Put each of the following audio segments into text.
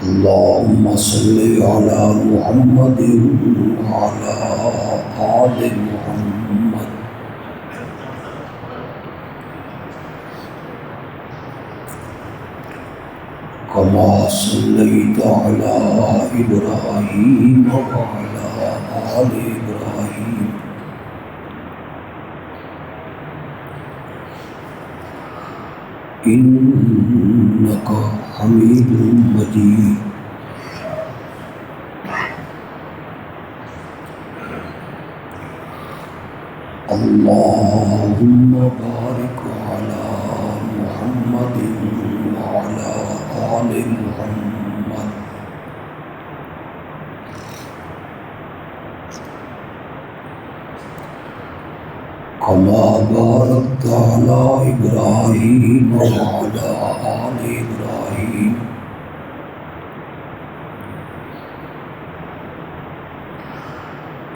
اللهم صل على محمد وعلى آل محمد كما صليت على إبراهيم وعلى آل إبراهيم إنك حميد مجيد. اللهم بارك على محمد وعلى آل محمد كما باركت على إبراهيم وعلى آل إبراهيم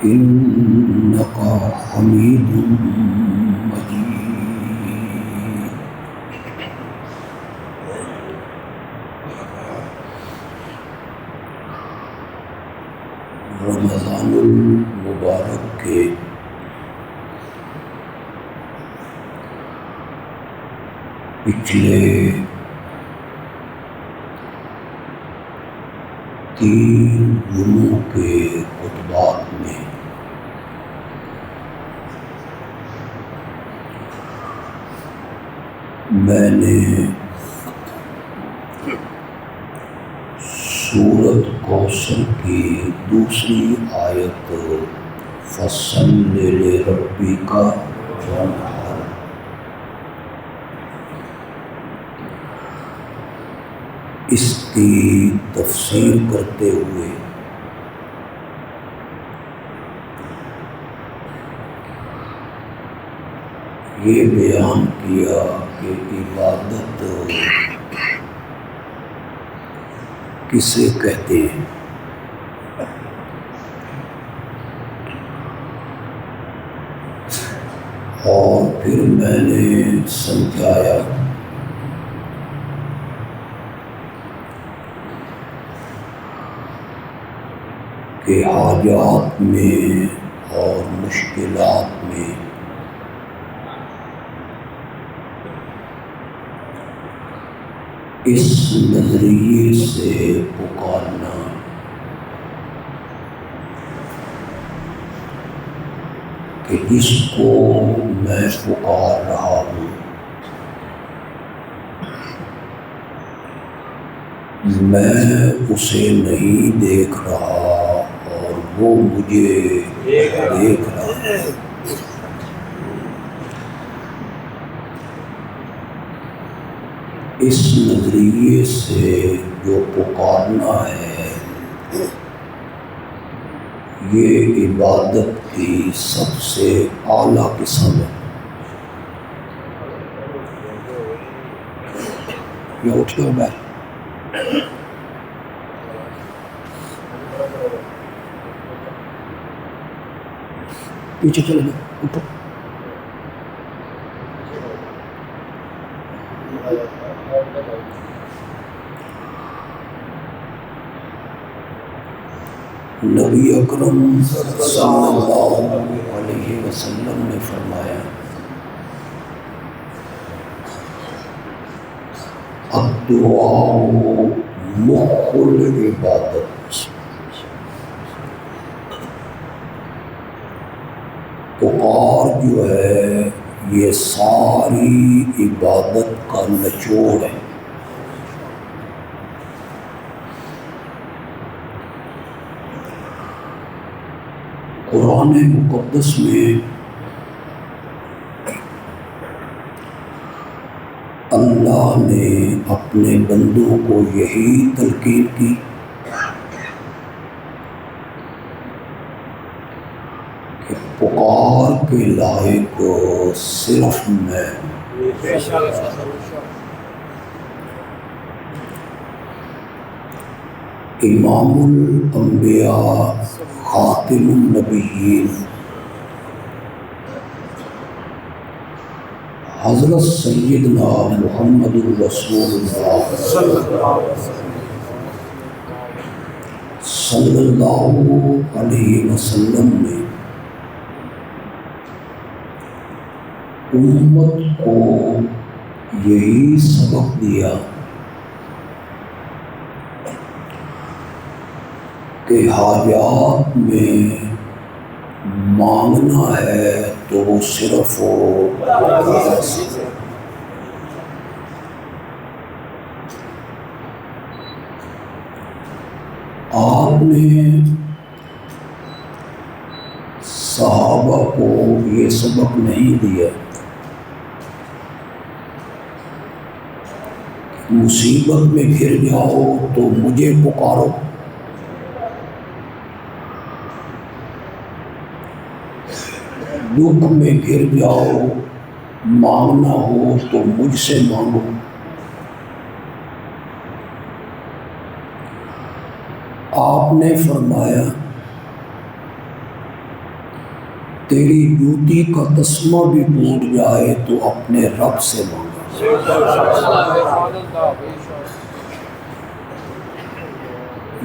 إنك حميد مجيد. رمضان المبارک کے پچھلے 3 دنوں کے خطبات میں میں نے سورۃ کوثر کی دوسری آیت فَصَلِّ لِرَبِّكَ وَانْحَرْ اس کی تفسیر کرتے ہوئے یہ بیان کیا کہ عبادت کسے کہتے ہیں، اور پھر میں نے سمجھایا کہ حاجات میں اور مشکلات میں اس نظریے سے پکارنا کہ جس کو میں پکار رہا ہوں میں اسے نہیں دیکھ رہا اور وہ مجھے دیکھ رہا ہے. اس نظریے سے جو پکارنا ہے یہ عبادت کی سب سے اعلیٰ قسم ہے. یہ اٹھو میں پیچھے چلے گا اوپر. نبی اکرم صلی اللہ علیہ وسلم نے فرمایا الدعاء مخ العبادت. پکار جو ہے یہ ساری عبادت کا نچوڑ ہے. قرآن مقدس میں اللہ نے اپنے بندوں کو یہی تلقین کی کہ پکار کے لائق صرف میں. امام الانبیاء خاتم النبیین حضرت سیدنا محمد الرسول اللہ صلی اللہ علیہ وسلم نے امت کو یہی سبق دیا کہ حاجات میں مانگنا ہے تو وہ صرف اللہ سے۔ آپ نے صحابہ کو یہ سبق نہیں دیا مصیبت میں گر جاؤ تو مجھے پکارو، دکھ میں گر جاؤ مانگنا ہو تو مجھ سے مانگو۔ آپ نے فرمایا تیری جوتی کا تسمہ بھی ٹوٹ جائے تو اپنے رب سے مانگا۔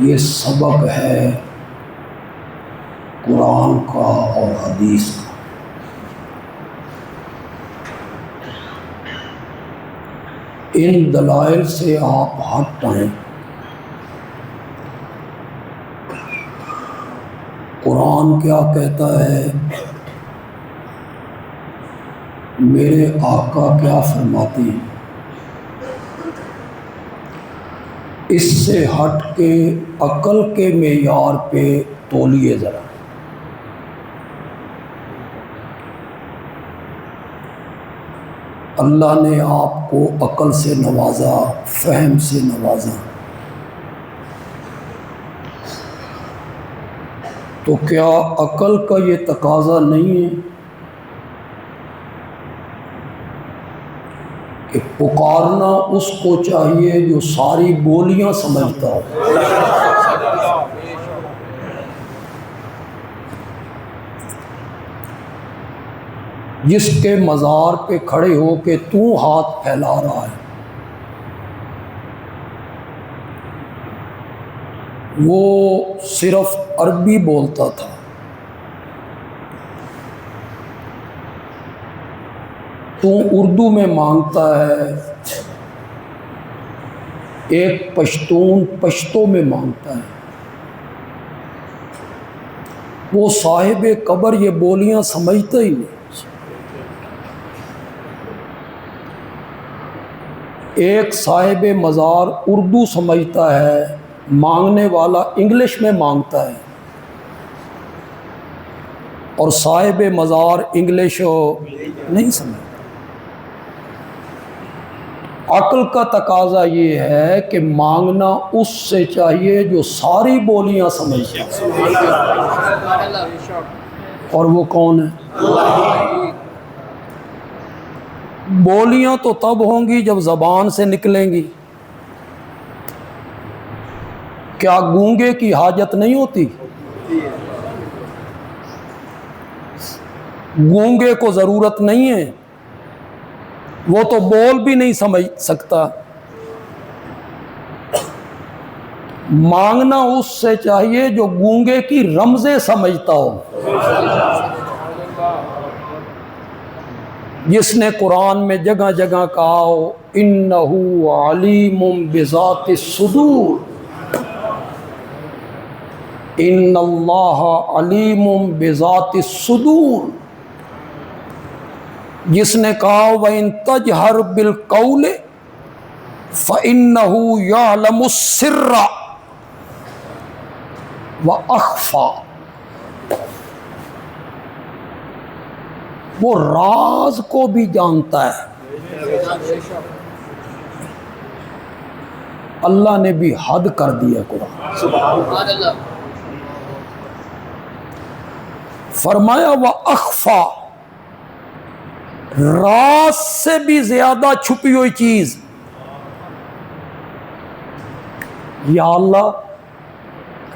یہ سبق ہے قرآن کا اور حدیث کا۔ ان دلائل سے آپ ہٹ آئیں۔ قرآن کیا کہتا ہے، میرے آقا کیا فرماتے ہیں، اس سے ہٹ کے عقل کے معیار پہ تولیے ذرا۔ اللہ نے آپ کو عقل سے نوازا، فہم سے نوازا، تو کیا عقل کا یہ تقاضا نہیں ہے کہ پکارنا اس کو چاہیے جو ساری بولیاں سمجھتا ہو؟ جس کے مزار پہ کھڑے ہو کے تو ہاتھ پھیلا رہا ہے، وہ صرف عربی بولتا تھا، تو اردو میں مانگتا ہے، ایک پشتون پشتو میں مانگتا ہے، وہ صاحب قبر یہ بولیاں سمجھتا ہی نہیں۔ ایک صاحب مزار اردو سمجھتا ہے، مانگنے والا انگلش میں مانگتا ہے، اور صاحب مزار انگلش نہیں سمجھتا۔ عقل کا تقاضا یہ ہے کہ مانگنا اس سے چاہیے جو ساری بولیاں سمجھتا ہے، اور وہ کون ہے؟ بولیاں تو تب ہوں گی جب زبان سے نکلیں گی۔ کیا گونگے کی حاجت نہیں ہوتی؟ گونگے کو ضرورت نہیں ہے، وہ تو بول بھی نہیں سمجھ سکتا۔ مانگنا اس سے چاہیے جو گونگے کی رمزیں سمجھتا ہو، جس نے قرآن میں جگہ جگہ کہا ہو انہ علیم بذات الصدور، ان اللہ علیم بذات الصدور، جس نے کہا وَإِن تَجْهَرْ بِالْقَوْلِ فَإِنَّهُ يَعْلَمُ السِّرَّ وَأَخْفَى، وہ راز کو بھی جانتا ہے۔ اللہ نے بھی حد کر دیا قرآن، فرمایا وَأَخْفَى، راز سے بھی زیادہ چھپی ہوئی چیز۔ یا اللہ،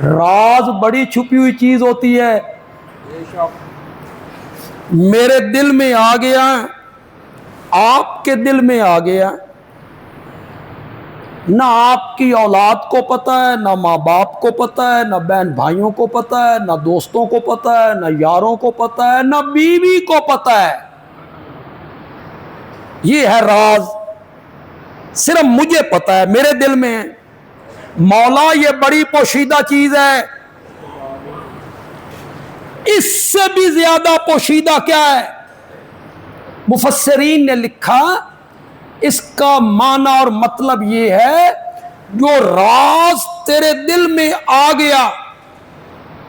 راز بڑی چھپی ہوئی چیز ہوتی ہے، میرے دل میں آ گیا، آپ کے دل میں آ گیا، نہ آپ کی اولاد کو پتہ ہے، نہ ماں باپ کو پتہ ہے، نہ بہن بھائیوں کو پتہ ہے، نہ دوستوں کو پتہ ہے، نہ یاروں کو پتہ ہے، نہ بیوی کو پتہ ہے۔ یہ ہے راز، صرف مجھے پتہ ہے، میرے دل میں ہے۔ مولا یہ بڑی پوشیدہ چیز ہے، اس سے بھی زیادہ پوشیدہ کیا ہے؟ مفسرین نے لکھا اس کا معنی اور مطلب یہ ہے جو راز تیرے دل میں آ گیا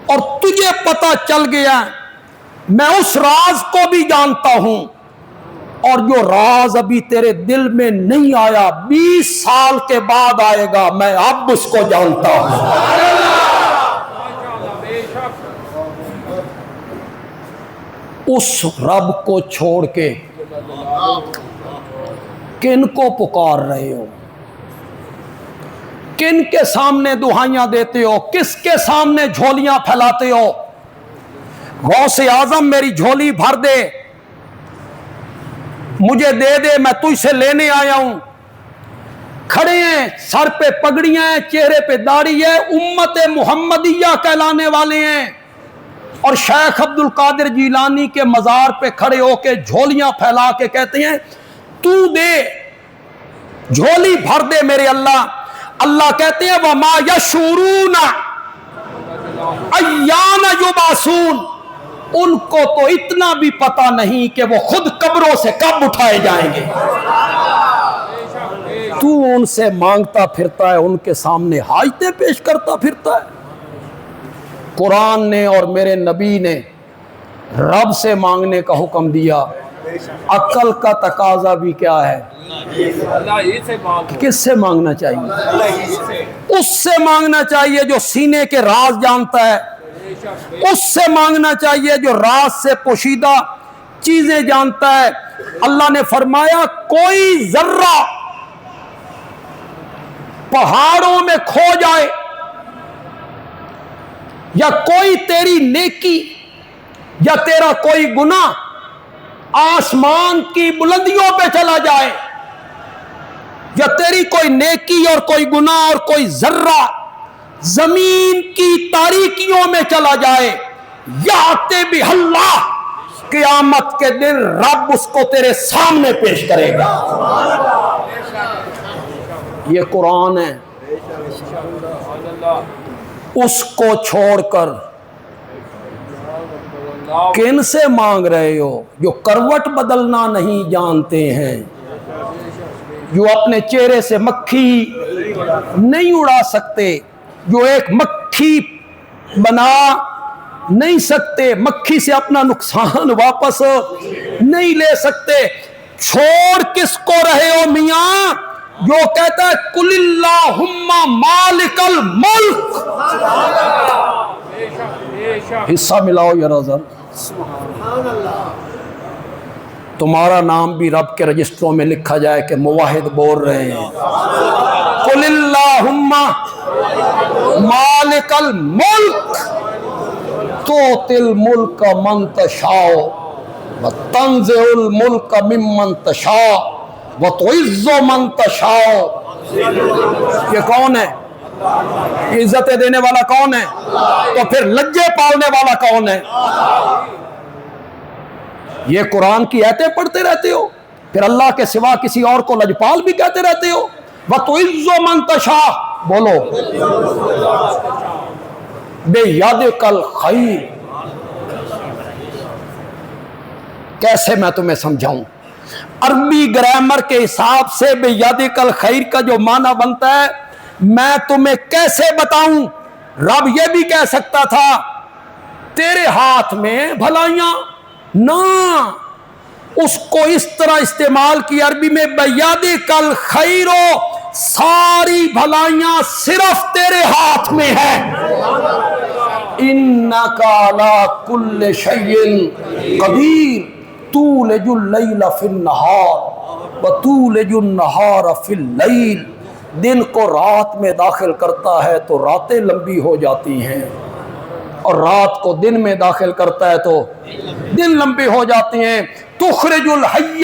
اور تجھے پتہ چل گیا، میں اس راز کو بھی جانتا ہوں، اور جو راز ابھی تیرے دل میں نہیں آیا 20 سال کے بعد آئے گا، میں اب اس کو جانتا ہوں۔ اس رب کو چھوڑ کے کن کو پکار رہے ہو؟ کن کے سامنے دہائیاں دیتے ہو؟ کس کے سامنے جھولیاں پھیلاتے ہو؟ غوث اعظم میری جھولی بھر دے، مجھے دے دے، میں تجھ سے لینے آیا ہوں۔ کھڑے ہیں، سر پہ پگڑیاں ہیں، چہرے پہ داڑھی ہے، امت محمدیہ کہلانے والے ہیں، اور شیخ عبد القادر جیلانی کے مزار پہ کھڑے ہو کے جھولیاں پھیلا کے کہتے ہیں تو دے، جھولی بھر دے میرے اللہ۔ اللہ کہتے ہیں وَمَا يَشْعُرُونَ أَيَّانَ يُبْعَثُونَ، ان کو تو اتنا بھی پتہ نہیں کہ وہ خود قبروں سے کب اٹھائے جائیں گے۔ تو ان سے مانگتا پھرتا ہے، ان کے سامنے حاجتیں پیش کرتا پھرتا ہے۔ قرآن نے اور میرے نبی نے رب سے مانگنے کا حکم دیا۔ عقل کا تقاضا بھی کیا ہے؟ کس سے مانگنا چاہیے؟ اس سے مانگنا چاہیے جو سینے کے راز جانتا ہے، اس سے مانگنا چاہیے جو راز سے پوشیدہ چیزیں جانتا ہے۔ اللہ نے فرمایا کوئی ذرہ پہاڑوں میں کھو جائے یا کوئی تیری نیکی یا تیرا کوئی گناہ آسمان کی بلندیوں پہ چلا جائے، یا تیری کوئی نیکی اور کوئی گناہ اور کوئی ذرہ زمین کی تاریکیوں میں چلا جائے، یاتے بھی اللہ، قیامت کے دن رب اس کو تیرے سامنے پیش کرے گا۔ یہ قرآن ہے۔ اس کو چھوڑ کر کن سے مانگ رہے ہو؟ جو کروٹ بدلنا نہیں جانتے ہیں، جو اپنے چہرے سے مکھی نہیں اڑا سکتے، جو ایک مکھی بنا نہیں سکتے، مکھی سے اپنا نقصان واپس نہیں لے سکتے۔ چھوڑ کس کو رہے ہو میاں؟ جو کہتا ہے قل اللہم مالک الملک۔ حصہ ملاؤ ذرا ذرا، تمہارا نام بھی رب کے رجسٹروں میں لکھا جائے کہ موحد بول رہے ہیں۔ قل اللہم مالک الملک تؤتی الملک من تشاء وتنزع الملک ممن تشاء وتعز من تشاء۔ یہ کون ہے؟ عزت دینے والا کون ہے؟ تو پھر لجے پالنے والا کون ہے؟ یہ قرآن کی آیتیں پڑھتے رہتے ہو، پھر اللہ کے سوا کسی اور کو لجپال بھی کہتے رہتے ہو۔ وَتُعِزُّ مَن تَشَاءُ، بولو بِيَدِكَ الْخَيْرُ۔ کیسے میں تمہیں سمجھاؤں؟ عربی گرامر کے حساب سے بِيَدِكَ الْخَيْرُ کا جو معنی بنتا ہے میں تمہیں کیسے بتاؤں؟ رب یہ بھی کہہ سکتا تھا تیرے ہاتھ میں بھلائیاں، نہ، اس کو اس طرح استعمال کی عربی میں بِيَدِكَ الْخَيْرُ، ساری بھلائیاں صرف تیرے ہاتھ میں ہے۔ إِنَّكَ عَلَى كُلِّ شَيْءٍ قَدِيرٌ تُولِجُ اللَّيْلَ فِي النَّهَارِ وَتُولِجُ النَّهَارَ فِي اللَّيْلِ، دن کو رات میں داخل کرتا ہے تو راتیں لمبی ہو جاتی ہیں، اور رات کو دن میں داخل کرتا ہے تو دن لمبے ہو جاتے ہیں۔ تخرج الحی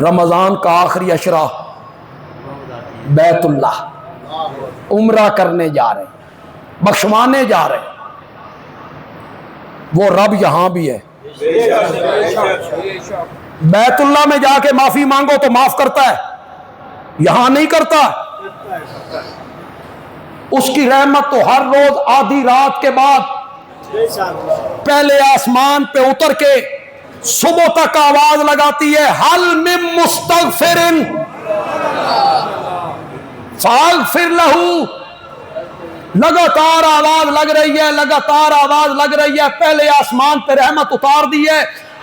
رمضان کا آخری اشرا بیت اللہ عمرہ کرنے جا رہے ہیں، بخشوانے جا رہے ہیں۔ وہ رب یہاں بھی ہے، بیت اللہ میں جا کے معافی مانگو تو معاف کرتا ہے، یہاں نہیں کرتا۔ اس کی رحمت تو ہر روز آدھی رات کے بعد پہلے آسمان پہ اتر کے صبح تک آواز لگاتی ہے، حل من مستغفر فاغفر لہ۔ لگاتار آواز لگ رہی ہے، لگاتار آواز لگ رہی ہے، پہلے آسمان پہ رحمت اتار دی ہے،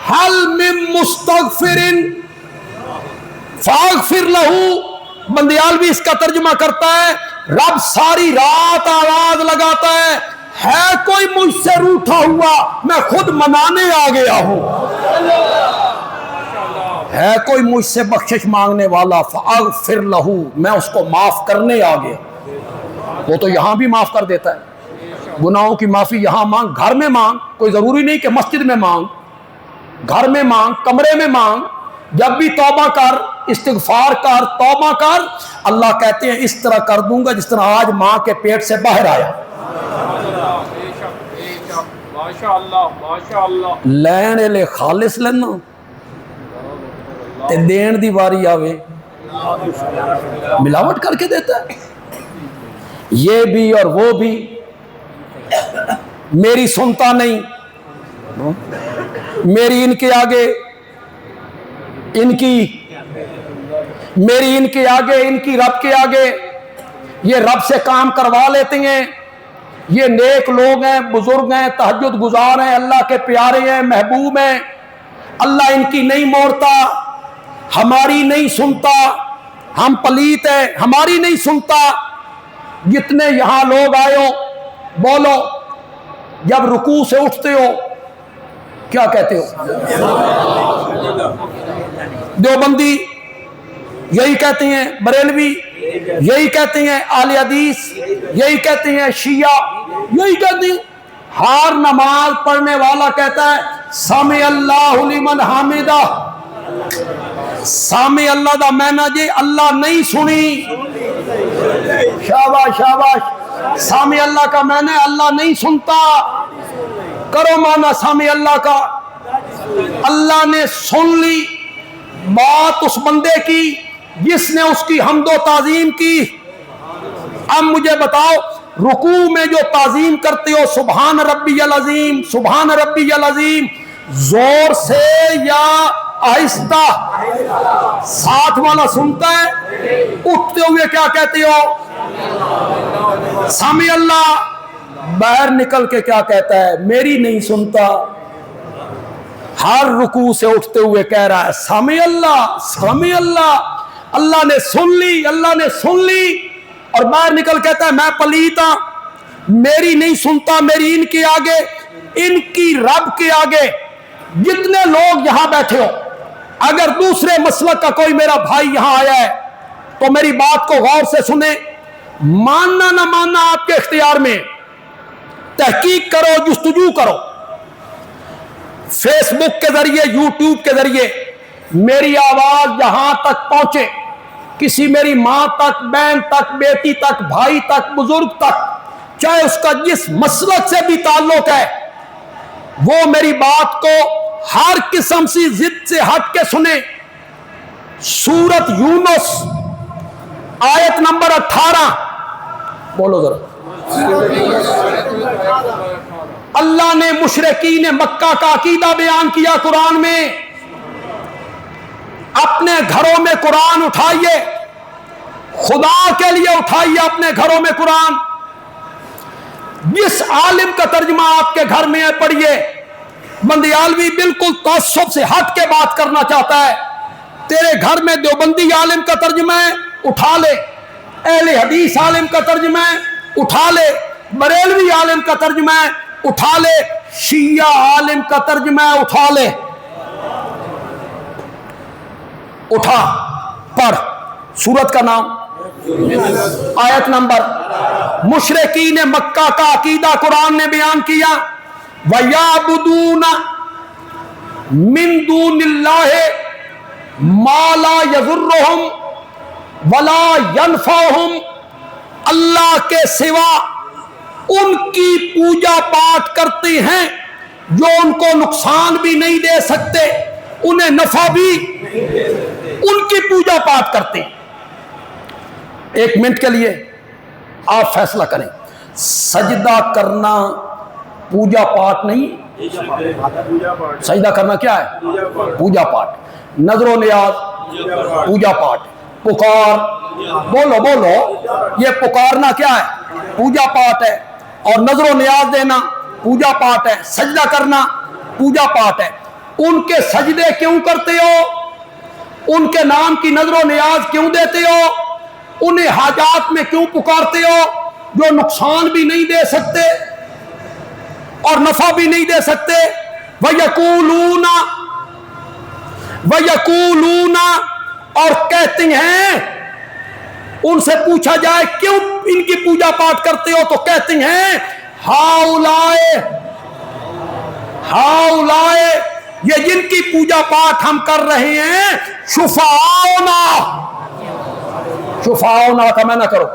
حل من مستغفر فاغفر لہ۔ بندیالوی اس کا ترجمہ کرتا ہے، رب ساری رات آواز لگاتا ہے کوئی مجھ سے روٹھا ہوا، میں خود منانے آ گیا ہوں، ہے کوئی مجھ سے بخشش مانگنے والا، فاغفر لہ، میں اس کو معاف کرنے آ گیا۔ وہ تو یہاں بھی معاف کر دیتا ہے، گناہوں کی معافی یہاں مانگ، گھر میں مانگ، کوئی ضروری نہیں کہ مسجد میں مانگ، گھر میں مانگ، کمرے میں مانگ، جب بھی توبہ کر، استغفار کر، توبہ کر، اللہ کہتے ہیں اس طرح کر دوں گا جس طرح آج ماں کے پیٹ سے باہر آیا۔ لین لے خالص لینا تے دین دی واری آوے ملاوٹ کر کے دیتا ہے، یہ بھی اور وہ بھی۔ میری سنتا نہیں، میری ان کے آگے ان کی، میری ان کے آگے ان کی رب کے آگے، یہ رب سے کام کروا لیتے ہیں، یہ نیک لوگ ہیں، بزرگ ہیں، تہجد گزار ہیں، اللہ کے پیارے ہیں، محبوب ہیں، اللہ ان کی نہیں موڑتا، ہماری نہیں سنتا، ہم پلیت ہیں، ہماری نہیں سنتا۔ جتنے یہاں لوگ آئے ہو بولو، جب رکوع سے اٹھتے ہو کیا کہتے ہو؟ دیوبندی یہی کہتے ہیں، بریلوی یہی کہتے ہیں، اہل حدیث یہی کہتے ہیں، شیعہ یہی کہتے ہیں۔ ہر نماز پڑھنے والا کہتا ہے سمع اللہ لمن حمدہ۔ سامع اللہ دا معنی جی اللہ نہیں سنی، شاباش شاباش۔ سامع اللہ کا معنی اللہ نہیں سنتا، کرو معنی سامع اللہ کا، اللہ نے سن لی بات اس بندے کی جس نے اس کی حمد و تعظیم کی۔ اب مجھے بتاؤ، رکوع میں جو تعظیم کرتے ہو سبحان ربی العظیم، سبحان ربی العظیم، زور سے یا آہستہ؟ ساتھ والا سنتا ہے؟ اٹھتے ہوئے کیا کہتے ہو؟ سامع اللہ۔ باہر نکل کے کیا کہتا ہے؟ میری نہیں سنتا۔ ہر رکوع سے اٹھتے ہوئے کہہ رہا ہے سامع اللہ، سامع اللہ، اللہ نے سن لی، اللہ نے سن لی، اور باہر نکل کہتا ہے میں پلیت ہوں، میری نہیں سنتا، میری ان کے آگے، ان کی رب کے آگے۔ جتنے لوگ یہاں بیٹھے ہو، اگر دوسرے مسلک کا کوئی میرا بھائی یہاں آیا ہے تو میری بات کو غور سے سنیں، ماننا نہ ماننا آپ کے اختیار میں، تحقیق کرو، جستجو کرو، فیس بک کے ذریعے، یوٹیوب کے ذریعے میری آواز جہاں تک پہنچے، کسی میری ماں تک، بہن تک، بیٹی تک، بھائی تک، بزرگ تک، چاہے اس کا جس مسلک سے بھی تعلق ہے، وہ میری بات کو ہر قسم سی ضد سے ہٹ کے سنے۔ سورت یونس آیت نمبر 18 بولو ذرا۔ اللہ نے مشرکین مکہ کا عقیدہ بیان کیا قرآن میں۔ اپنے گھروں میں قرآن اٹھائیے، خدا کے لیے اٹھائیے اپنے گھروں میں قرآن۔ جس عالم کا ترجمہ آپ کے گھر میں ہے پڑھیے۔ بندیالوی بالکل تعصب سے ہٹ کے بات کرنا چاہتا ہے، تیرے گھر میں دیوبندی عالم کا ترجمہ ہے اٹھا لے، اہل حدیث عالم کا ترجمہ ہے اٹھا لے، بریلوی عالم کا ترجمہ ہے اٹھا لے، شیعہ عالم کا ترجمہ ہے اٹھا لے، اٹھا پڑھ۔ سورت کا نام، آیت نمبر۔ مشرکین مکہ کا عقیدہ قرآن نے بیان کیا، وَيَعْبُدُونَ مِن دُونِ اللَّهِ ما لا یضرہم ولا ینفعہم، اللہ کے سوا ان کی پوجا پاٹ کرتے ہیں جو ان کو نقصان بھی نہیں دے سکتے، انہیں نفع بھی، ان کی پوجا پاٹ کرتے ہیں۔ ایک منٹ کے لیے آپ فیصلہ کریں، سجدہ کرنا پوجا پاٹ نہیں؟ سجدہ کرنا کیا ہے؟ پوجا پاٹ۔ نظر و نیاز پوجا پاٹ، پکار، بولو بولو، یہ پکارنا کیا ہے؟ پوجا پاٹ ہے۔ اور نظر و نیاز دینا پوجا پاٹ ہے، سجدہ کرنا پوجا پاٹ ہے۔ ان کے سجدے کیوں کرتے ہو؟ ان کے نام کی نظر و نیاز کیوں دیتے ہو؟ انہیں حاجات میں کیوں پکارتے ہو جو نقصان بھی نہیں دے سکتے اور نفع بھی نہیں دے سکتے؟ وَيَقُولُونَ، اور کہتے ہیں، ان سے پوچھا جائے کیوں ان کی پوجا پاٹ کرتے ہو تو کہتے ہیں ہاؤلائے، یہ جن کی پوجا پاٹ ہم کر رہے ہیں، شفاؤنا کا میں نہ کرو،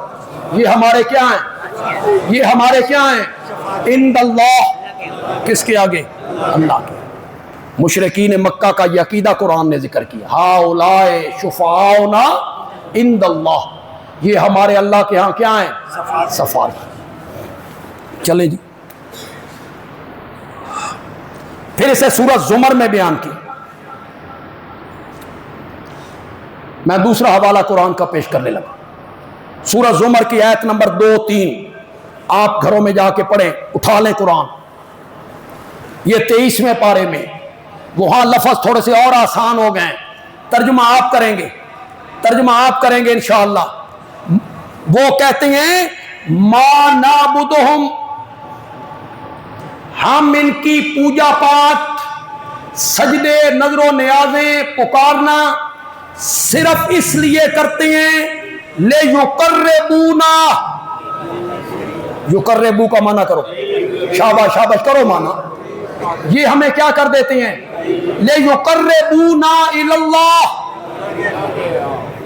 یہ ہمارے کیا ہیں؟ یہ ہمارے کیا ہیں؟ عند اللہ، کس کے آگے؟ اللہ کے۔ مشرکین مکہ کا یہ عقیدہ قرآن نے ذکر کیا، ہاؤلائے شفاؤنا عند اللہ، یہ ہمارے اللہ کے ہاں کیا ہیں؟ سفارش۔ چلیں جی، پھر اسے سورۃ زمر میں بیان کی۔ میں دوسرا حوالہ قرآن کا پیش کرنے لگا، سورۃ زمر کی آیت نمبر 2-3، آپ گھروں میں جا کے پڑھیں، اٹھا لیں قرآن۔ یہ 23ویں پارے میں، وہاں لفظ تھوڑے سے اور آسان ہو گئے ہیں، ترجمہ آپ کریں گے انشاءاللہ۔ وہ کہتے ہیں ما نعبدہم، ہم ان کی پوجا پاٹ، سجدے، نظر و نیازیں، پکارنا صرف اس لیے کرتے ہیں لِیُقَرِّبُونَا، یقربو کا معنی کرو، شاباش شاباش کرو معنی، یہ ہمیں کیا کر دیتے ہیں؟ لِیُقَرِّبُونَا إِلَى اللَّهِ،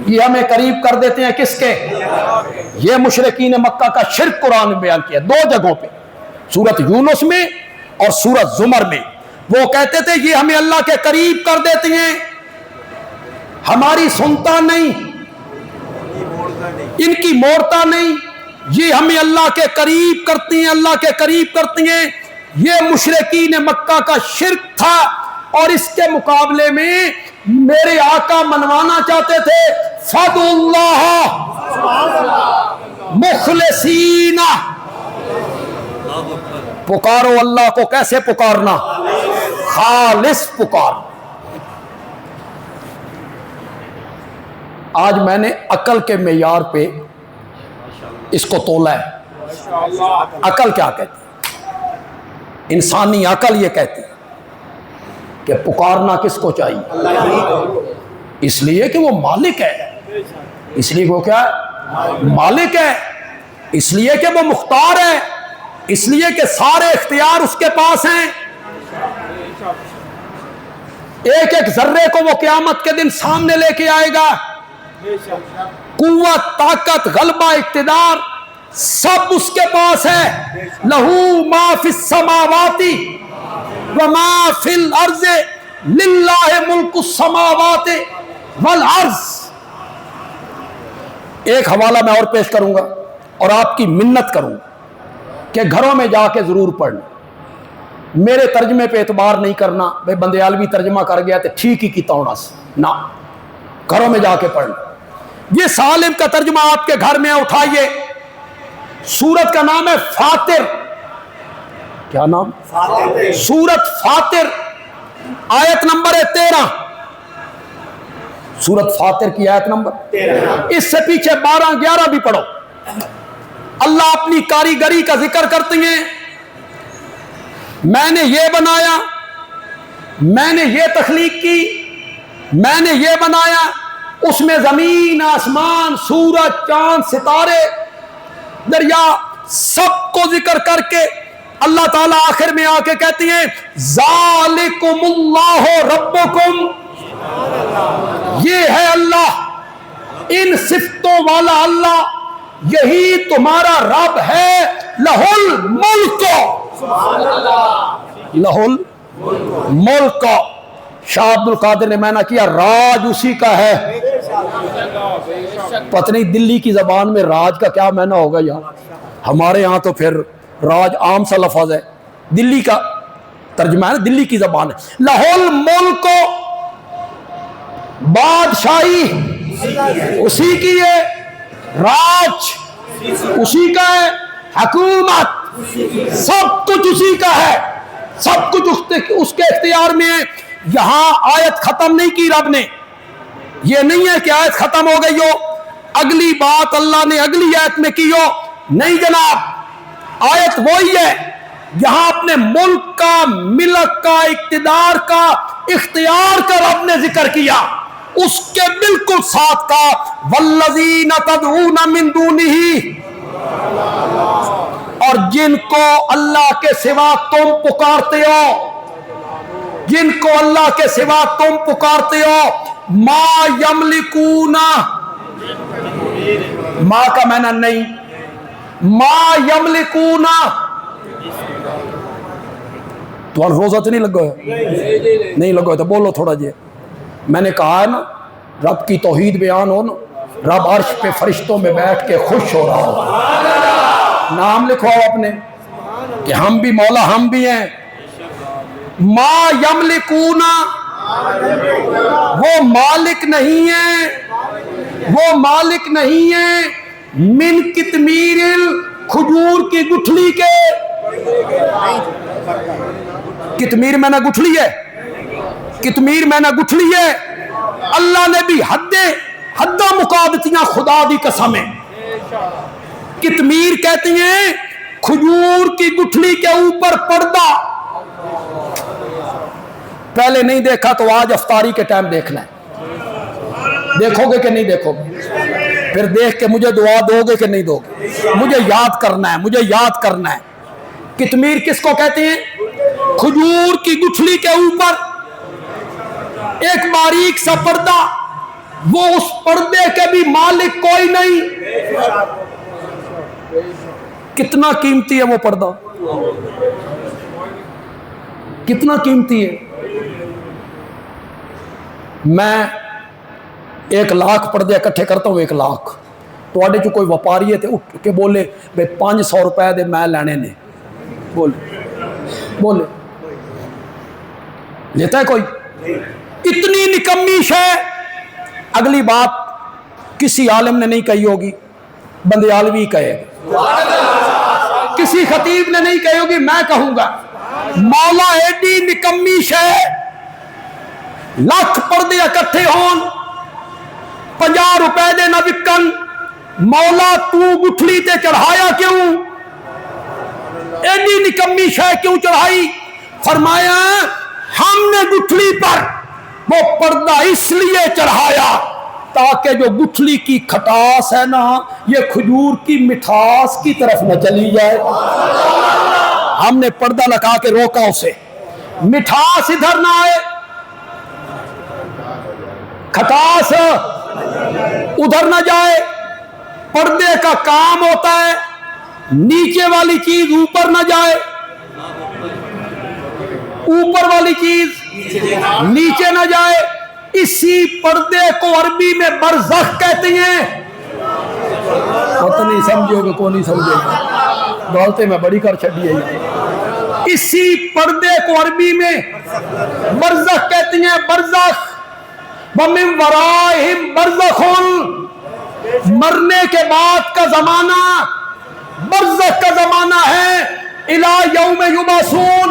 یہ ہمیں قریب کر دیتے ہیں کس کے؟ یہ مشرکین مکہ کا شرک قرآن میں بیان کیا دو جگہوں پہ، سورۃ یونس میں اور سورۃ زمر میں۔ وہ کہتے تھے یہ ہمیں اللہ کے قریب کر دیتے ہیں، ہماری سنتا نہیں، ان کی موڑتا نہیں، یہ ہمیں اللہ کے قریب کرتی ہیں، اللہ کے قریب کرتی ہیں۔ یہ مشرکین مکہ کا شرک تھا، اور اس کے مقابلے میں میرے آقا منوانا چاہتے تھے فَادْعُوا اللَّهَ مُخْلِصِينَ، پکارو اللہ کو، کیسے پکارنا؟ خالص پکار۔ آج میں نے عقل کے معیار پہ اس کو تولا ہے۔ عقل کیا کہتی ہے؟ انسانی عقل یہ کہتی ہے کہ پکارنا کس کو چاہیے؟ اس لیے کہ وہ مالک ہے، اس لیے وہ کیا ہے؟ مالک ہے، اس لیے کہ وہ مختار ہے، اس لیے کہ سارے اختیار اس کے پاس ہیں۔ ایک ایک ذرے کو وہ قیامت کے دن سامنے لے کے آئے گا، قوت، طاقت، غلبہ، اقتدار سب اس کے پاس ہے۔ لہو ما فی السماوات وما فی الارض للہ ملک السماوات والارض۔ ایک حوالہ میں اور پیش کروں گا اور آپ کی منت کروں گا کہ گھروں میں جا کے ضرور پڑھنا، میرے ترجمے پہ اعتبار نہیں کرنا، بھائی بندیالوی ترجمہ کر گیا تو ٹھیک ہی کیتا ہونا سے نہ، گھروں میں جا کے پڑھنا۔ یہ سالم کا ترجمہ آپ کے گھر میں اٹھائیے، سورت کا نام ہے فاطر۔ کیا نام؟ سورت فاطر، آیت نمبر 13، سورت فاطر کی آیت نمبر 13، اس سے پیچھے 12 11 بھی پڑھو۔ اللہ اپنی کاریگری کا ذکر کرتے ہیں، میں نے یہ بنایا، میں نے یہ تخلیق کی، میں نے یہ بنایا، اس میں زمین، آسمان، سورج، چاند، ستارے، دریا، سب کو ذکر کر کے اللہ تعالیٰ آخر میں آ کے کہتی ہیں ذالکم اللہ ربکم، یہ ہے اللہ, ان صفتوں والا اللہ, یہی تمہارا رب ہے. لہل ملک, لہل ملک. شاہ عبد القادر نے معنی کیا راج اسی کا ہے. پتہ نہیں دلی کی زبان میں راج کا کیا معنی ہوگا یار, ہمارے ہاں تو پھر راج عام سا لفظ ہے, دلی کا ترجمہ ہے, دلی کی زبان ہے. لہل ملک, بادشاہی اسی کی ہے, راج اسی کا ہے, حکومت سب کچھ اسی کا ہے, سب کچھ اس کے اختیار میں ہے. یہاں آیت ختم نہیں کی رب نے, یہ نہیں ہے کہ آیت ختم ہو گئی ہو, اگلی بات اللہ نے اگلی آیت میں کی ہو, نہیں جناب, آیت وہی ہے. یہاں اپنے ملک کا, ملک کا, اقتدار کا, اختیار کا رب نے ذکر کیا, اس کے بالکل ساتھ کا والذین تدعون من دونہ, اور جن کو اللہ کے سوا تم پکارتے ہو, جن کو اللہ کے سوا تم پکارتے ہو, ما یملکون, ما کا معنی نہیں, ما یملکون, تو روزہ تو نہیں لگا ہے, نہیں لگا ہے تو بولو تھوڑا جی. میں نے کہا ہے نا رب کی توحید بیان ہو نا, رب عرش پہ فرشتوں میں بیٹھ کے خوش ہو رہا ہو, نام لکھواؤ اپنے کہ ہم بھی مولا, ہم بھی ہیں. ما یملکون, وہ مالک نہیں ہے, وہ مالک نہیں ہے, من قطمیر, کھجور کی گٹھلی کے. قطمیر میں نہ گٹھلی ہے, قطمیر میں نہ گٹھلی ہے. اللہ نے بھی حداں مکا دتیاں, خدا دی قسم ہے. قطمیر کہتی ہیں کھجور کی گٹھلی کے اوپر پردہ. پہلے نہیں دیکھا تو آج افطاری کے ٹائم دیکھنا ہے, دیکھو گے کہ نہیں دیکھو گے, پھر دیکھ کے مجھے دعا دو گے کہ نہیں دو گے, مجھے یاد کرنا ہے, مجھے یاد کرنا ہے. قطمیر کس کو کہتے ہیں؟ کھجور کی گٹھلی کے اوپر ایک باریک سا پردہ, وہ اس پردے کے بھی مالک کوئی نہیں. کتنا قیمتی ہے وہ پردہ, کتنا قیمتی ہے. میں 1,00,000 پردے اکٹھے کرتا ہوں, 1,00,000. تو آڈے جو کوئی وپاری ہے تھے اٹھ کے بولے بے 500 روپے دے میں لینے نے, بولے لیتا ہے کوئی؟ اتنی نکمی شے. اگلی بات کسی عالم نے نہیں کہی ہوگی, بندیالوی کہے گا, کسی خطیب نے نہیں کہی ہوگی, میں کہوں گا. مولا ایڈی نکمی شے, لاکھ پردے اکٹھے ہون, 50 روپے دے نہ وکن, مولا تو گٹھلی تے چڑھایا کیوں؟ ایڈی نکمی شے کیوں چڑھائی؟ فرمایا ہم نے گٹھلی پر وہ پردہ اس لیے چڑھایا تاکہ جو گٹھلی کی کھٹاس ہے نا, یہ کھجور کی مٹھاس کی طرف نہ چلی جائے. ہم نے پردہ لگا کے روکا اسے, مٹھاس ادھر نہ آئے, کھٹاس ادھر نہ جائے. پردے کا کام ہوتا ہے نیچے والی چیز اوپر نہ جائے, اوپر والی چیز نیچے نہ جائے. اسی پردے کو عربی میں برزخ کہتے ہیں. پتہ نہیں سمجھو گے کو نہیں سمجھے گا, دولتے میں بڑی کر چھڑی ہے. اسی پردے کو عربی میں برزخ کہتے ہیں, برزخ. وَمِن وَرَائِهِمْ بَرْزَخٌ, مرنے کے بعد کا زمانہ برزخ کا زمانہ ہے. اِلَى يَوْمِ يُبْعَثُونَ,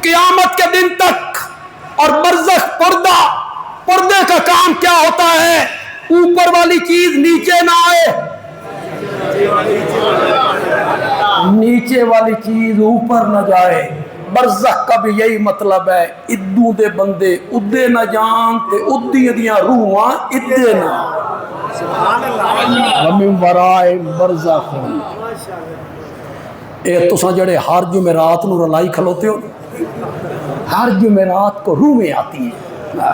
قیامت کے دن تک. اور برزخ پردہ, پردے کا کام کیا ہوتا ہے؟ اوپر والی چیز نیچے نہ آئے, نیچے والی چیز اوپر نہ جائے. برزخ کا بھی یہی مطلب ہے, ادو دے بندے ادے نہ جان تے ادی دیاں روحاں ادے نہ. وَمِن وَرَائِهِمْ بَرْزَخٌ. اے تساں جڑے ہر جمعرات نو رلائی کھلوتے ہو, ہر جمعرات کو روحیں آتی ہیں,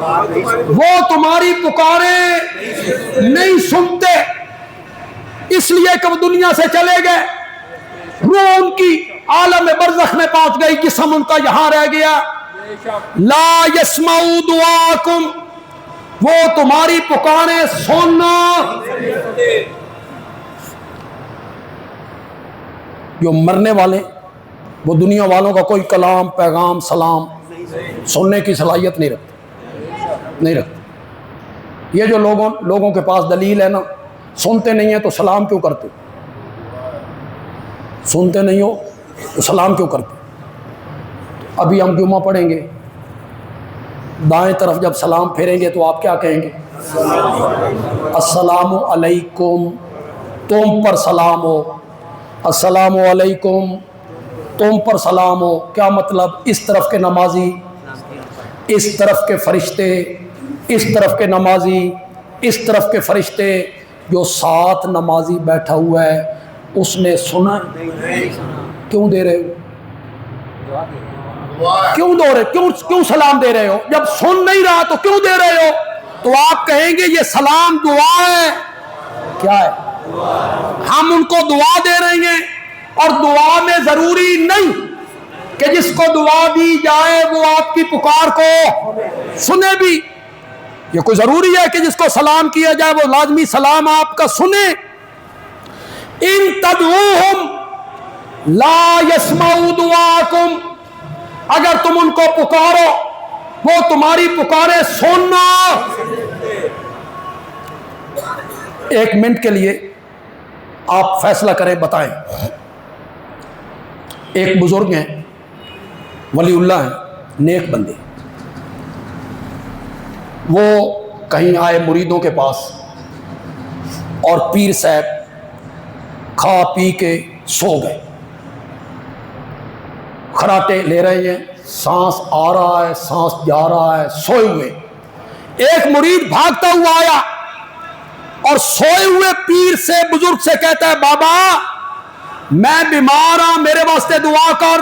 وہ تمہاری پکاریں نہیں سنتے، اس لیے کہ وہ دنیا سے چلے گئے، روح ان کی عالم برزخ میں پہنچ گئی، جسم ان کا یہاں رہ گیا۔ لا یسمعوا دعاکم، وہ تمہاری پکاریں سننا۔ جو مرنے والے وہ دنیا والوں کا کوئی کلام، پیغام، سلام سننے کی صلاحیت نہیں رکھتے۔ یہ جو لوگوں کے پاس دلیل ہے نا، سنتے نہیں ہیں تو سلام کیوں کرتے؟ سنتے نہیں ہو تو سلام کیوں کرتے؟ ابھی ہم جمعہ پڑھیں گے، دائیں طرف جب سلام پھیریں گے تو آپ کیا کہیں گے؟ السلام علیکم، تم پر سلام ہو۔ السلام علیکم، تم پر سلام ہو۔ کیا مطلب؟ اس طرف کے نمازی، اس طرف کے فرشتے، اس طرف کے نمازی، اس طرف کے فرشتے، جو ساتھ نمازی بیٹھا ہوا ہے اس نے سنا؟ کیوں دے رہے ہو؟ کیوں سلام دے رہے ہو؟ جب سن نہیں رہا تو کیوں دے رہے ہو؟ تو آپ کہیں گے یہ سلام دعا ہے۔ کیا ہے؟ ہم ان کو دعا دے رہے ہیں، اور دعا میں ضروری نہیں کہ جس کو دعا دی جائے وہ آپ کی پکار کو سنے بھی۔ یہ کوئی ضروری ہے کہ جس کو سلام کیا جائے وہ لازمی سلام آپ کا سنے؟ ان تدعوہم لا یسمعوا دعاکم، اگر تم ان کو پکارو وہ تمہاری پکاریں سننا۔ ایک منٹ کے لیے آپ فیصلہ کریں، بتائیں۔ ایک بزرگ ہیں، ولی اللہ ہیں، نیک بندے، وہ کہیں آئے مریدوں کے پاس، اور پیر صاحب کھا پی کے سو گئے، خراٹے لے رہے ہیں، سانس آ رہا ہے، سانس جا رہا ہے، سوئے ہوئے۔ ایک مرید بھاگتا ہوا آیا اور سوئے ہوئے پیر سے، بزرگ سے کہتا ہے بابا میں بیمار ہوں، میرے واسطے دعا کر۔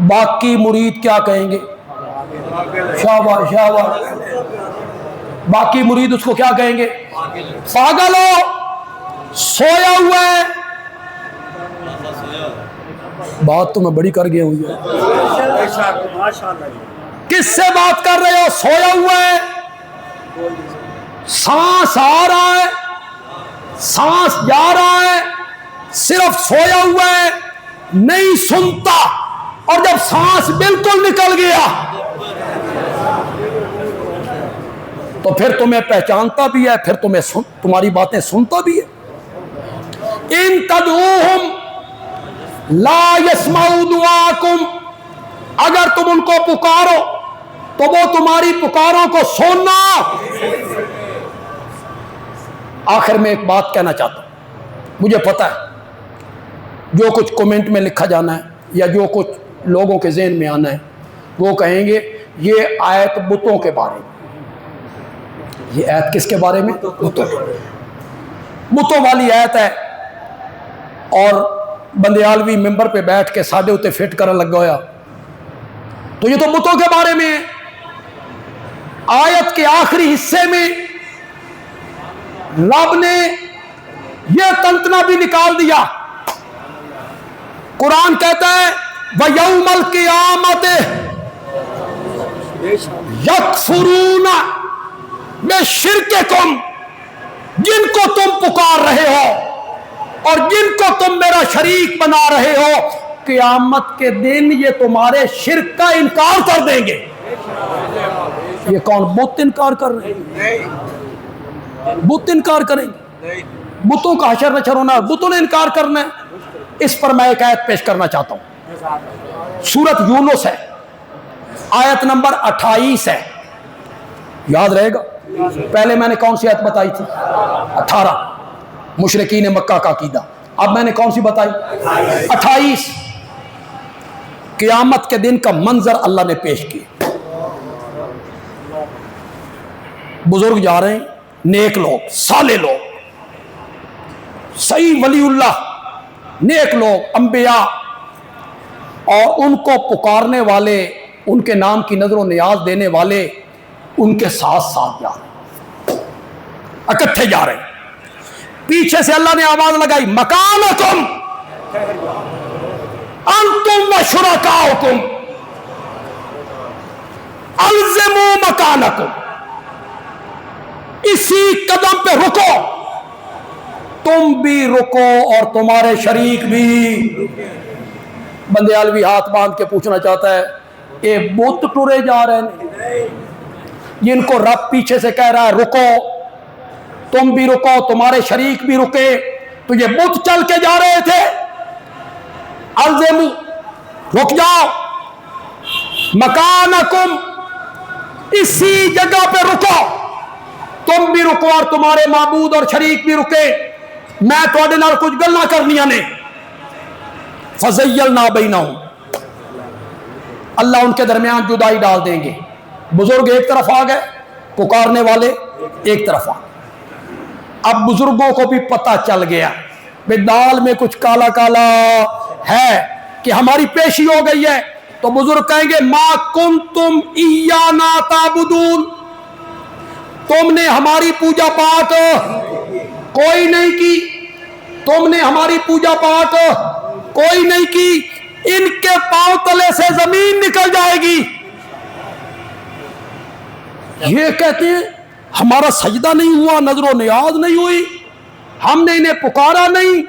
باقی مرید کیا کہیں گے؟ شاباش شاباش۔ باقی مرید اس کو کیا کہیں گے؟ پاگل ہو، سویا ہوا ہے۔ بات تو میں بڑی کر گیا ہوں۔ کس سے بات کر رہے ہو؟ سویا ہوا ہے، سانس آ رہا ہے، سانس جا رہا ہے، صرف سویا ہوا ہے، نہیں سنتا، اور جب سانس بالکل نکل گیا تو پھر تمہیں پہچانتا بھی ہے، پھر تمہاری باتیں سنتا بھی ہے۔ ان تدعوہم لا یسمعوا دعاکم، اگر تم ان کو پکارو تو وہ تمہاری پکاروں کو سننا۔ آخر میں ایک بات کہنا چاہتا ہوں، مجھے پتا ہے جو کچھ کومنٹ میں لکھا جانا ہے یا جو کچھ لوگوں کے ذہن میں آنا ہے، وہ کہیں گے یہ آیت بتوں کے بارے میں۔ یہ آیت کس کے بارے میں؟ بتوں والی آیت ہے، اور بندیالوی ممبر پہ بیٹھ کے ساڈے ہوتے فٹ کرنے لگا ہوا، تو یہ تو بتوں کے بارے میں ہے۔ آیت کے آخری حصے میں رب نے یہ تنتنا بھی نکال دیا۔ قرآن کہتا ہے وَيَوْمَ الْقِيَامَةِ يَكْفُرُونَ بِشِرْكِكُمْ، جن کو تم پکار رہے ہو اور جن کو تم میرا شریک بنا رہے ہو، قیامت کے دن یہ تمہارے شرک کا انکار کر دیں گے۔ یہ کون؟ بت انکار کر رہے ہیں، بت انکار کریں گے، بتوں کا حشر نشر ہونا، بتوں نے انکار کرنا ہے۔ اس پر میں ایک آیت پیش کرنا چاہتا ہوں، سورۃ یونس ہے، آیت نمبر 28 ہے، یاد رہے گا؟ پہلے میں نے کون سی آیت بتائی تھی؟ 18، مشرکین مکہ کا عقیدہ۔ اب میں نے کون سی بتائی؟ 28۔ قیامت کے دن کا منظر اللہ نے پیش کیا۔ بزرگ جا رہے ہیں، نیک لوگ، صالح لوگ، صحیح ولی اللہ، نیک لوگ، انبیاء، اور ان کو پکارنے والے ان کے نام کی نظر و نیاز دینے والے ان کے ساتھ ساتھ جا رہے ہیں، اکٹھے جا رہے ہیں۔ پیچھے سے اللہ نے آواز لگائی مکانکم انتم و شرکاؤکم الزموا مکانکم، اسی قدم پہ رکو، تم بھی رکو اور تمہارے شریک بھی۔ بندے عالوی ہاتھ باندھ کے پوچھنا چاہتا ہے اے بت ٹرے جا رہے ہیں جن کو رب پیچھے سے کہہ رہا ہے رکو، تم بھی رکو تمہارے شریک بھی رکے، تو یہ بت چل کے جا رہے تھے۔ الزموا، رک جاؤ، مکانکم، اسی جگہ پہ رکو، تم بھی رکو اور تمہارے معبود اور شریک بھی رکے، میں تھوڑے نال کچھ گل نہ کرنی نے۔ فزیلنا بینہم، اللہ ان کے درمیان جدائی ڈال دیں گے۔ بزرگ ایک طرف آ گئے، پکارنے والے ایک طرف آ گئے۔ اب بزرگوں کو بھی پتہ چل گیا بے دال میں کچھ کالا کالا ہے کہ ہماری پیشی ہو گئی ہے، تو بزرگ کہیں گے ما کنتم ایانا تعبدون، تم نے ہماری پوجا پاٹ کوئی نہیں کی، تم نے ہماری پوجا پاٹ کوئی نہیں کی، ان کے پاؤں تلے سے زمین نکل جائے گی۔ یہ کہتے ہیں ہمارا سجدہ نہیں ہوا، نظر و نیاز نہیں ہوئی، ہم نے انہیں پکارا نہیں،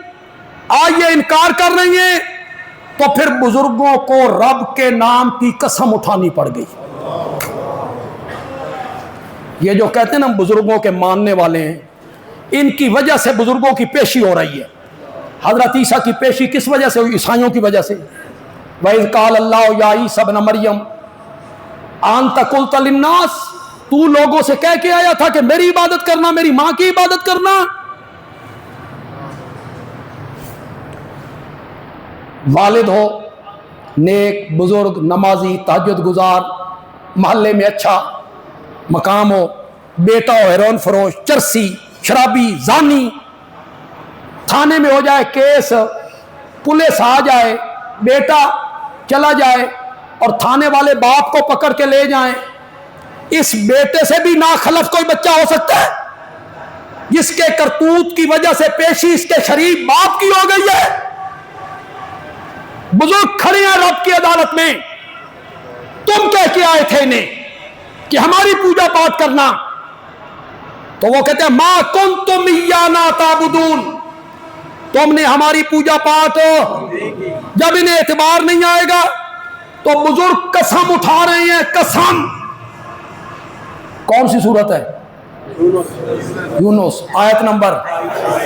آج یہ انکار کر رہی ہیں۔ تو پھر بزرگوں کو رب کے نام کی قسم اٹھانی پڑ گئی۔ یہ جو کہتے ہیں نا بزرگوں کے ماننے والے ہیں، ان کی وجہ سے بزرگوں کی پیشی ہو رہی ہے۔ حضرت عیسیٰ کی پیشی کس وجہ سے ہوئی؟ عیسائیوں کی وجہ سے۔ وَإِذْ قَالَ اللَّهُ يَا عِيسَى ابْنَ مَرْيَمَ أَنْتَ قُلْتَ لِلنَّاسِ، تو لوگوں سے کہہ کے آیا تھا کہ میری عبادت کرنا، میری ماں کی عبادت کرنا۔ والد ہو نیک، بزرگ، نمازی، تہجد گزار، محلے میں اچھا مقام ہو، بیٹا ہو ہیروئن فروش، چرسی، شرابی، زانی، تھانے میں ہو جائے کیس، پولیس آ جائے، بیٹا چلا جائے اور تھانے والے باپ کو پکڑ کے لے جائیں، اس بیٹے سے بھی ناخلف کوئی بچہ ہو سکتا ہے جس کے کرتوت کی وجہ سے پیشی اس کے شریف باپ کی ہو گئی ہے۔ بزرگ کھڑے ہیں رب کی عدالت میں، تم کہہ کے آئے تھے انہیں کہ ہماری پوجا پاٹ کرنا، تو وہ کہتے ہیں ما کنتم ایانا تعبدون، تم نے ہماری پوجا پاٹ، جب انہیں اعتبار نہیں آئے گا تو بزرگ قسم اٹھا رہے ہیں، قسم۔ کون سی صورت ہے؟ یونس آیت نمبر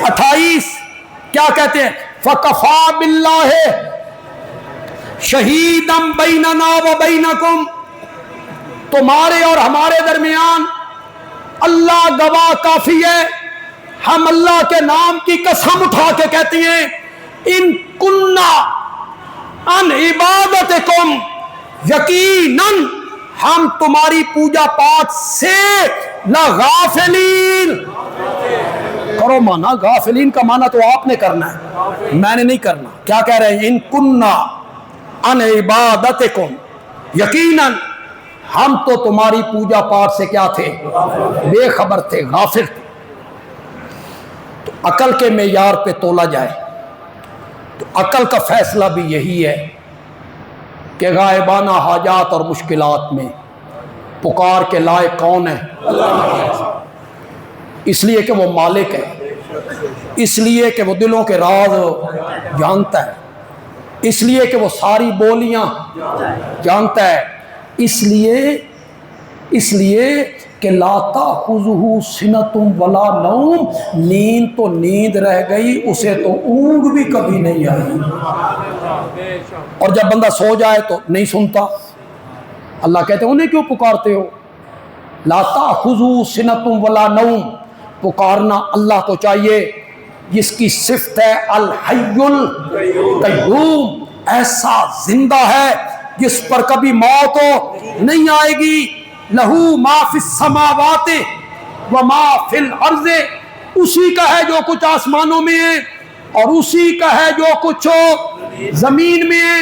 28۔ کیا کہتے ہیں؟ فَكَفَى بِاللَّهِ شَهِيدًا بَيْنَنَا وَبَيْنَكُمْ، تمہارے اور ہمارے درمیان اللہ گواہ کافی ہے۔ ہم اللہ کے نام کی قسم اٹھا کے کہتے ہیں ان کننا ان عبادتکم، یقیناً ہم تمہاری پوجا پاٹ سے لغافلین۔ کرو مانا، غافلین کا مانا تو آپ نے کرنا ہے، میں نے نہیں کرنا۔ کیا کہہ رہے ہیں؟ ان کننا ان عبادتکم، یقیناً ہم تو تمہاری پوجا پاٹ سے کیا تھے؟ بے خبر تھے، غافل تھے۔ تو عقل کے معیار پہ تولا جائے تو عقل کا فیصلہ بھی یہی ہے کہ غائبانہ حاجات اور مشکلات میں پکار کے لائق کون ہے؟ اس لیے کہ وہ مالک ہے، اس لیے کہ وہ دلوں کے راز جانتا ہے، اس لیے کہ وہ ساری بولیاں جانتا ہے، اس لیے کہ لا تأخذہ سنۃ ولا نوم، نیند تو نیند رہ گئی، اسے تو اونگ بھی کبھی نہیں آئی۔ اور جب بندہ سو جائے تو نہیں سنتا۔ اللہ کہتے ہیں انہیں کیوں پکارتے ہو؟ لا تأخذہ سنۃ ولا نوم، پکارنا اللہ کو چاہیے جس کی صفت ہے الحی القیوم، ایسا زندہ ہے جس پر کبھی موت نہیں آئے گی۔ لہو ما فی السماوات وما فی الارض، اسی کا ہے جو کچھ آسمانوں میں ہے اور اسی کا ہے جو کچھ زمین میں ہے۔